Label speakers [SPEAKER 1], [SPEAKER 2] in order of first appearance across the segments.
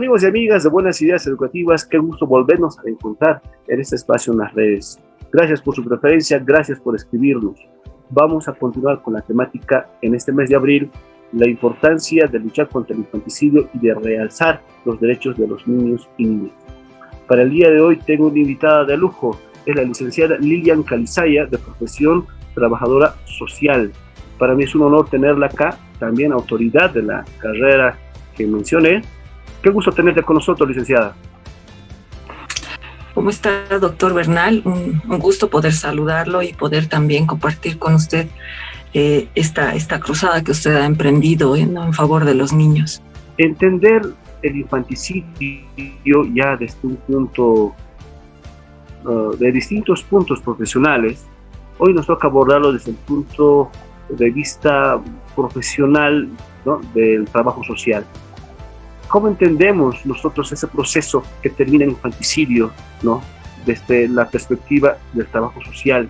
[SPEAKER 1] Amigos y amigas de Buenas Ideas Educativas, qué gusto volvernos a encontrar en este espacio en las redes. Gracias por su preferencia, gracias por escribirnos. Vamos a continuar con la temática en este mes de abril, la importancia de luchar contra el infanticidio y de realzar los derechos de los niños y niñas. Para el día de hoy tengo una invitada de lujo, es la licenciada Lilian Calizaya, de profesión trabajadora social. Para mí es un honor tenerla acá, también autoridad de la carrera que mencioné. Qué gusto tenerte con nosotros, licenciada.
[SPEAKER 2] ¿Cómo está, doctor Bernal? Un gusto poder saludarlo y poder también compartir con usted esta cruzada que usted ha emprendido en favor de los niños.
[SPEAKER 1] Entender el infanticidio ya desde un punto, de distintos puntos profesionales, hoy nos toca abordarlo desde el punto de vista profesional, ¿no?, del trabajo social. ¿Cómo entendemos nosotros ese proceso que termina en infanticidio, ¿no?, desde la perspectiva del trabajo social?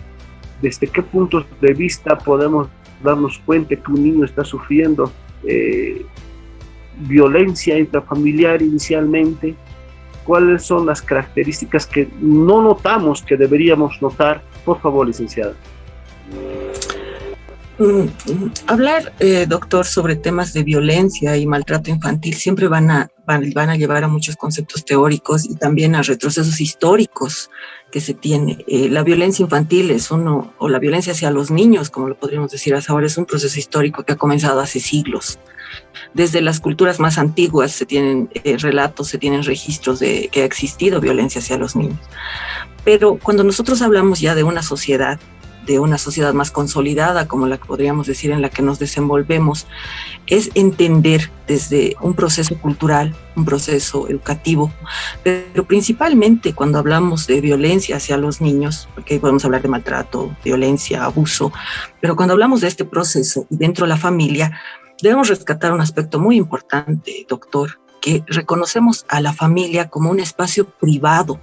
[SPEAKER 1] ¿Desde qué puntos de vista podemos darnos cuenta que un niño está sufriendo violencia intrafamiliar inicialmente? ¿Cuáles son las características que no notamos que deberíamos notar? Por favor, licenciada.
[SPEAKER 2] Hablar, doctor, sobre temas de violencia y maltrato infantil siempre van a llevar a muchos conceptos teóricos y también a retrocesos históricos que se tiene. La violencia infantil o la violencia hacia los niños, como lo podríamos decir hasta ahora, es un proceso histórico que ha comenzado hace siglos. Desde las culturas más antiguas se tienen relatos, se tienen registros de que ha existido violencia hacia los niños. Pero cuando nosotros hablamos ya de una sociedad más consolidada, como la que podríamos decir en la que nos desenvolvemos, es entender desde un proceso cultural, un proceso educativo, pero principalmente cuando hablamos de violencia hacia los niños, porque ahí podemos hablar de maltrato, violencia, abuso, pero cuando hablamos de este proceso y dentro de la familia, debemos rescatar un aspecto muy importante, doctor, que reconocemos a la familia como un espacio privado,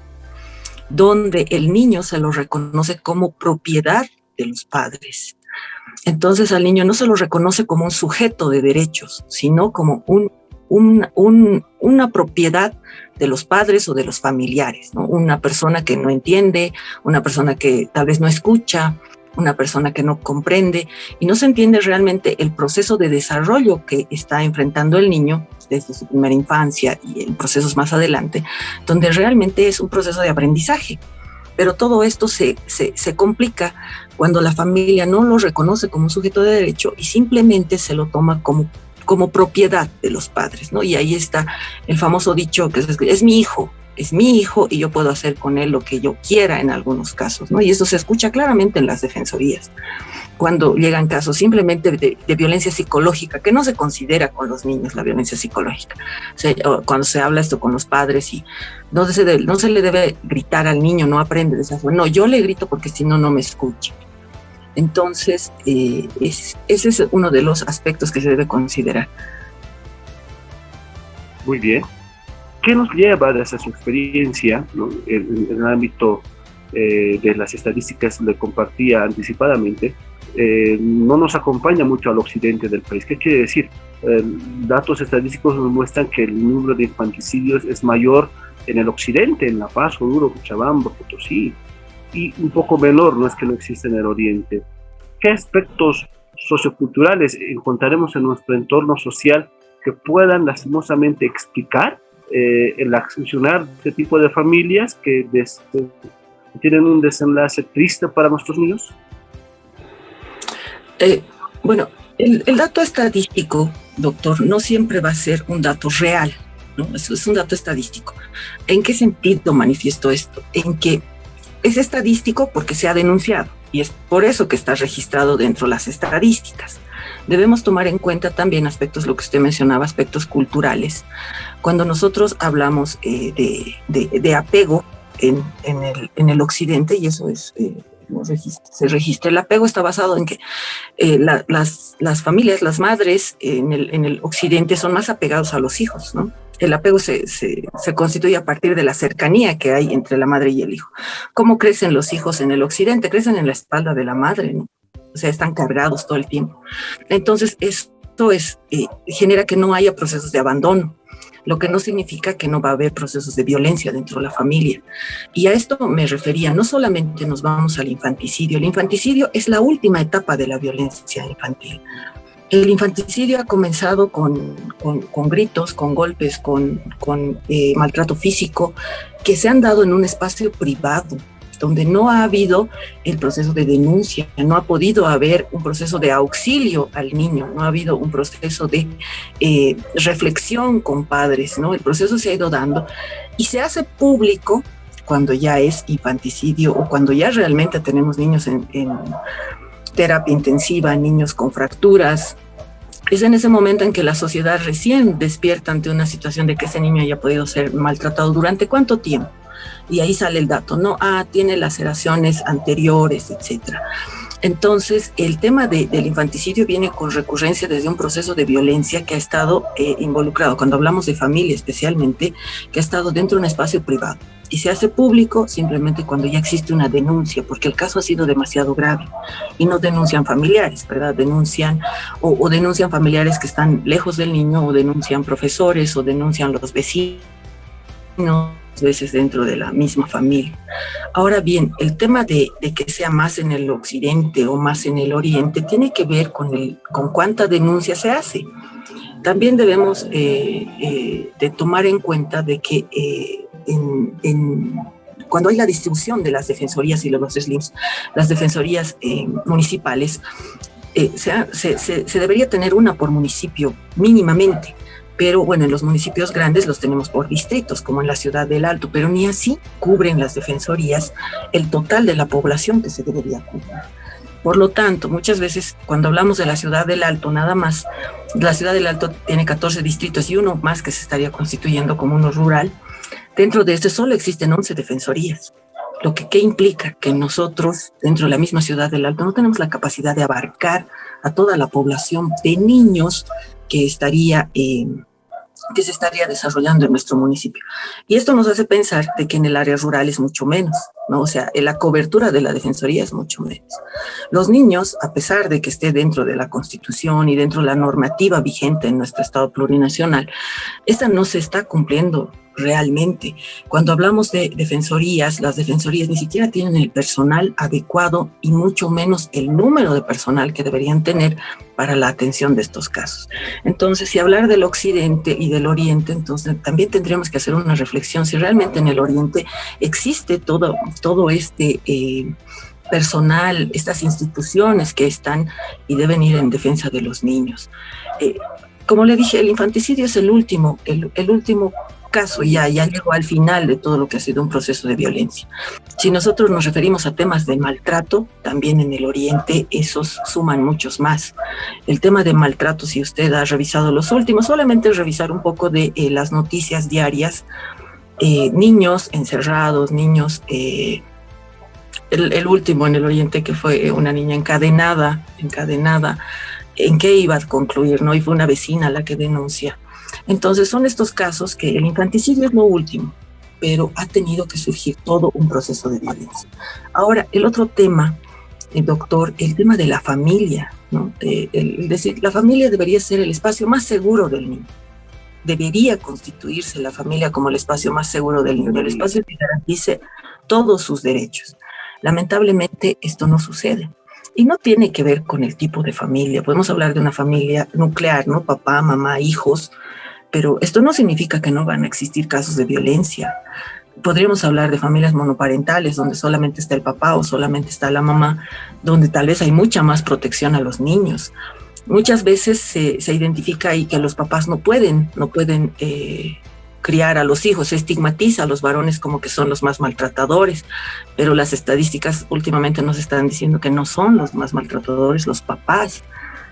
[SPEAKER 2] donde el niño se lo reconoce como propiedad de los padres. Entonces al niño no se lo reconoce como un sujeto de derechos, sino como una propiedad de los padres o de los familiares, ¿no? Una persona que no entiende, una persona que tal vez no escucha, una persona que no comprende y no se entiende realmente el proceso de desarrollo que está enfrentando el niño desde su primera infancia y en procesos más adelante, donde realmente es un proceso de aprendizaje. Pero todo esto se complica cuando la familia no lo reconoce como un sujeto de derecho y simplemente se lo toma como propiedad de los padres, ¿no? Y ahí está el famoso dicho que es mi hijo y yo puedo hacer con él lo que yo quiera en algunos casos, ¿no? Y eso se escucha claramente en las defensorías, cuando llegan casos simplemente de violencia psicológica, que no se considera con los niños la violencia psicológica. Cuando se habla esto con los padres y no se le debe gritar al niño, no aprende de esa forma. No, yo le grito porque si no, no me escucha. Entonces, ese es uno de los aspectos que se debe considerar.
[SPEAKER 1] Muy bien. ¿Qué nos lleva desde su experiencia, ¿no?, en el ámbito de las estadísticas? Le compartía anticipadamente, no nos acompaña mucho al occidente del país. ¿Qué quiere decir? Datos estadísticos nos muestran que el número de infanticidios es mayor en el occidente, en La Paz, Oruro, Cochabamba, Potosí, y un poco menor, no es que no existe en el oriente. ¿Qué aspectos socioculturales encontraremos en nuestro entorno social que puedan lastimosamente explicar el accionar de este tipo de familias que tienen un desenlace triste para nuestros niños?
[SPEAKER 2] Bueno, el dato estadístico, doctor, no siempre va a ser un dato real, ¿no? Eso es un dato estadístico. ¿En qué sentido manifiesto esto? En que es estadístico porque se ha denunciado y es por eso que está registrado dentro de las estadísticas. Debemos tomar en cuenta también aspectos, lo que usted mencionaba, aspectos culturales. Cuando nosotros hablamos de apego en el occidente, y eso es, se registra, el apego está basado en que las familias, las madres en el occidente son más apegados a los hijos, ¿no? El apego se constituye a partir de la cercanía que hay entre la madre y el hijo. ¿Cómo crecen los hijos en el occidente? Crecen en la espalda de la madre, ¿no? O sea, están cargados todo el tiempo. Entonces, esto genera que no haya procesos de abandono. lo que no significa que no va a haber procesos de violencia dentro de la familia. Y a esto me refería, no solamente nos vamos al infanticidio, el infanticidio es la última etapa de la violencia infantil. El infanticidio ha comenzado con gritos, con golpes, con maltrato físico, que se han dado en un espacio privado, donde no ha habido el proceso de denuncia, no ha podido haber un proceso de auxilio al niño, no ha habido un proceso de reflexión con padres, ¿no? El proceso se ha ido dando y se hace público cuando ya es infanticidio o cuando ya realmente tenemos niños en terapia intensiva, niños con fracturas. Es en ese momento en que la sociedad recién despierta ante una situación de que ese niño haya podido ser maltratado. ¿Durante cuánto tiempo? Y ahí sale el dato, ¿no? Tiene laceraciones anteriores, etcétera. Entonces, el tema del infanticidio viene con recurrencia desde un proceso de violencia que ha estado involucrado, cuando hablamos de familia especialmente, que ha estado dentro de un espacio privado. Y se hace público simplemente cuando ya existe una denuncia, porque el caso ha sido demasiado grave. Y no denuncian familiares, ¿verdad? Denuncian o denuncian familiares que están lejos del niño, o denuncian profesores, o denuncian los vecinos, veces dentro de la misma familia. Ahora bien, el tema de que sea más en el occidente o más en el oriente tiene que ver con cuánta denuncia se hace. También debemos de tomar en cuenta de que cuando hay la distribución de las defensorías y los SLIMs, las defensorías municipales, se debería tener una por municipio mínimamente. Pero bueno, en los municipios grandes los tenemos por distritos, como en la Ciudad del Alto, pero ni así cubren las defensorías el total de la población que se debería cubrir. Por lo tanto, muchas veces cuando hablamos de la Ciudad del Alto, nada más, la Ciudad del Alto tiene 14 distritos y uno más que se estaría constituyendo como uno rural. Dentro de este solo existen 11 defensorías, lo que ¿qué implica? Que nosotros, dentro de la misma Ciudad del Alto, no tenemos la capacidad de abarcar a toda la población de niños que se estaría desarrollando en nuestro municipio. Y esto nos hace pensar de que en el área rural es mucho menos, ¿no? O sea, la cobertura de la defensoría es mucho menos. Los niños, a pesar de que esté dentro de la Constitución y dentro de la normativa vigente en nuestro Estado plurinacional, esta no se está cumpliendo realmente. Cuando hablamos de defensorías, las defensorías ni siquiera tienen el personal adecuado y mucho menos el número de personal que deberían tener para la atención de estos casos. Entonces, si hablar del occidente y del oriente, entonces también tendríamos que hacer una reflexión si realmente en el oriente existe todo este personal, estas instituciones que están y deben ir en defensa de los niños. Como le dije, el infanticidio es el último caso, ya llegó al final de todo lo que ha sido un proceso de violencia. Si nosotros nos referimos a temas de maltrato, también en el oriente esos suman muchos más. El tema de maltrato, si usted ha revisado los últimos, solamente revisar un poco de las noticias diarias, niños encerrados, niños, el último en el oriente que fue una niña encadenada, ¿en qué iba a concluir? ¿No? Y fue una vecina la que denuncia. Entonces son estos casos que el infanticidio es lo último, pero ha tenido que surgir todo un proceso de violencia. Ahora, el otro tema, doctor, el tema de la familia, ¿no? Es decir, la familia debería ser el espacio más seguro del niño. Debería constituirse la familia como el espacio más seguro del niño, el espacio que garantice todos sus derechos. Lamentablemente esto no sucede. Y no tiene que ver con el tipo de familia. Podemos hablar de una familia nuclear, ¿no? Papá, mamá, hijos, pero esto no significa que no van a existir casos de violencia. Podríamos hablar de familias monoparentales, donde solamente está el papá o solamente está la mamá, donde tal vez hay mucha más protección a los niños. Muchas veces se identifica ahí que los papás no pueden criar a los hijos, se estigmatiza a los varones como que son los más maltratadores, pero las estadísticas últimamente nos están diciendo que no son los más maltratadores los papás,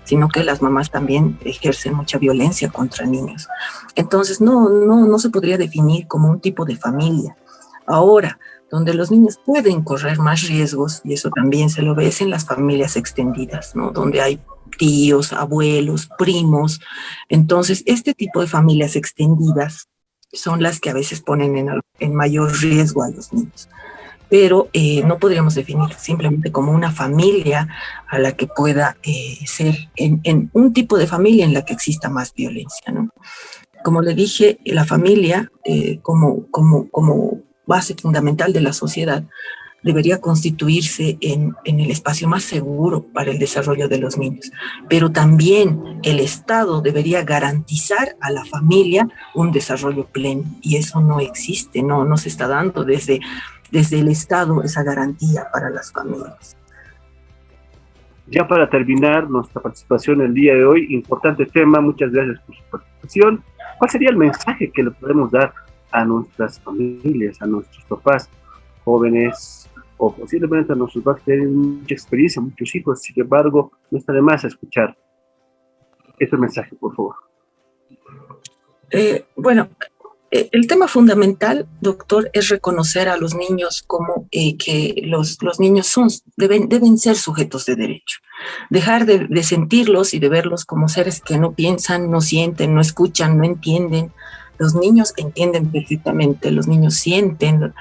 [SPEAKER 2] sino que las mamás también ejercen mucha violencia contra niños. Entonces no se podría definir como un tipo de familia. Ahora, donde los niños pueden correr más riesgos, y eso también se lo ve, es en las familias extendidas, ¿no? Donde hay tíos, abuelos, primos. Entonces, este tipo de familias extendidas son las que a veces ponen en mayor riesgo a los niños. Pero no podríamos definir simplemente como una familia a la que pueda ser en un tipo de familia en la que exista más violencia, ¿no? Como le dije, la familia, como base fundamental de la sociedad, debería constituirse en el espacio más seguro para el desarrollo de los niños. Pero también el Estado debería garantizar a la familia un desarrollo pleno, y eso no existe, no se está dando desde el Estado esa garantía para las familias.
[SPEAKER 1] Ya para terminar nuestra participación el día de hoy, importante tema, muchas gracias por su participación. ¿Cuál sería el mensaje que le podemos dar a nuestras familias, a nuestros papás, jóvenes o posiblemente a nuestros papás que tienen mucha experiencia, muchos hijos? Sin embargo, no está de más escuchar ese mensaje, por favor.
[SPEAKER 2] Bueno, el tema fundamental, doctor, es reconocer a los niños como que los niños deben ser sujetos de derecho. Dejar de sentirlos y de verlos como seres que no piensan, no sienten, no escuchan, no entienden. Los niños entienden perfectamente, los niños sienten.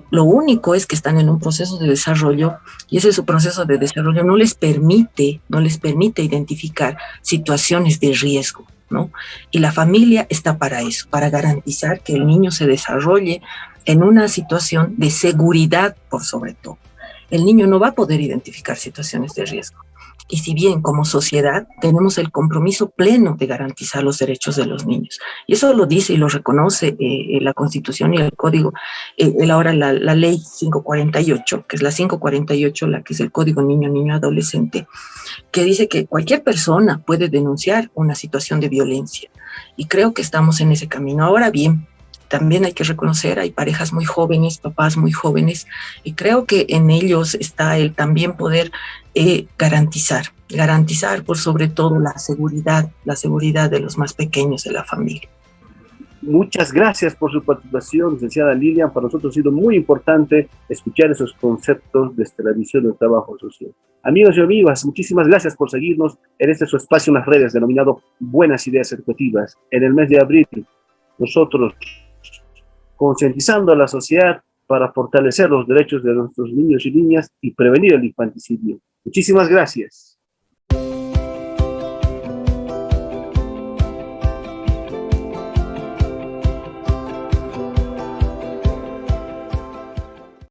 [SPEAKER 2] Lo único es que están en un proceso de desarrollo, y ese su proceso de desarrollo no les permite identificar situaciones de riesgo, ¿no? Y la familia está para eso, para garantizar que el niño se desarrolle en una situación de seguridad por sobre todo. El niño no va a poder identificar situaciones de riesgo. Y si bien como sociedad tenemos el compromiso pleno de garantizar los derechos de los niños, y eso lo dice y lo reconoce la Constitución y el Código, ahora la Ley 548, que es la 548, la que es el Código Niño Adolescente, que dice que cualquier persona puede denunciar una situación de violencia, y creo que estamos en ese camino. Ahora bien, también hay que reconocer, hay parejas muy jóvenes, papás muy jóvenes, y creo que en ellos está el también poder garantizar por sobre todo la seguridad de los más pequeños de la familia.
[SPEAKER 1] Muchas gracias por su participación, licenciada Lilian. Para nosotros ha sido muy importante escuchar esos conceptos desde la visión del trabajo social. Amigos y amigas, muchísimas gracias por seguirnos en este su espacio en las redes denominado Buenas Ideas Educativas. En el mes de abril, nosotros concientizando a la sociedad para fortalecer los derechos de nuestros niños y niñas y prevenir el infanticidio. Muchísimas gracias.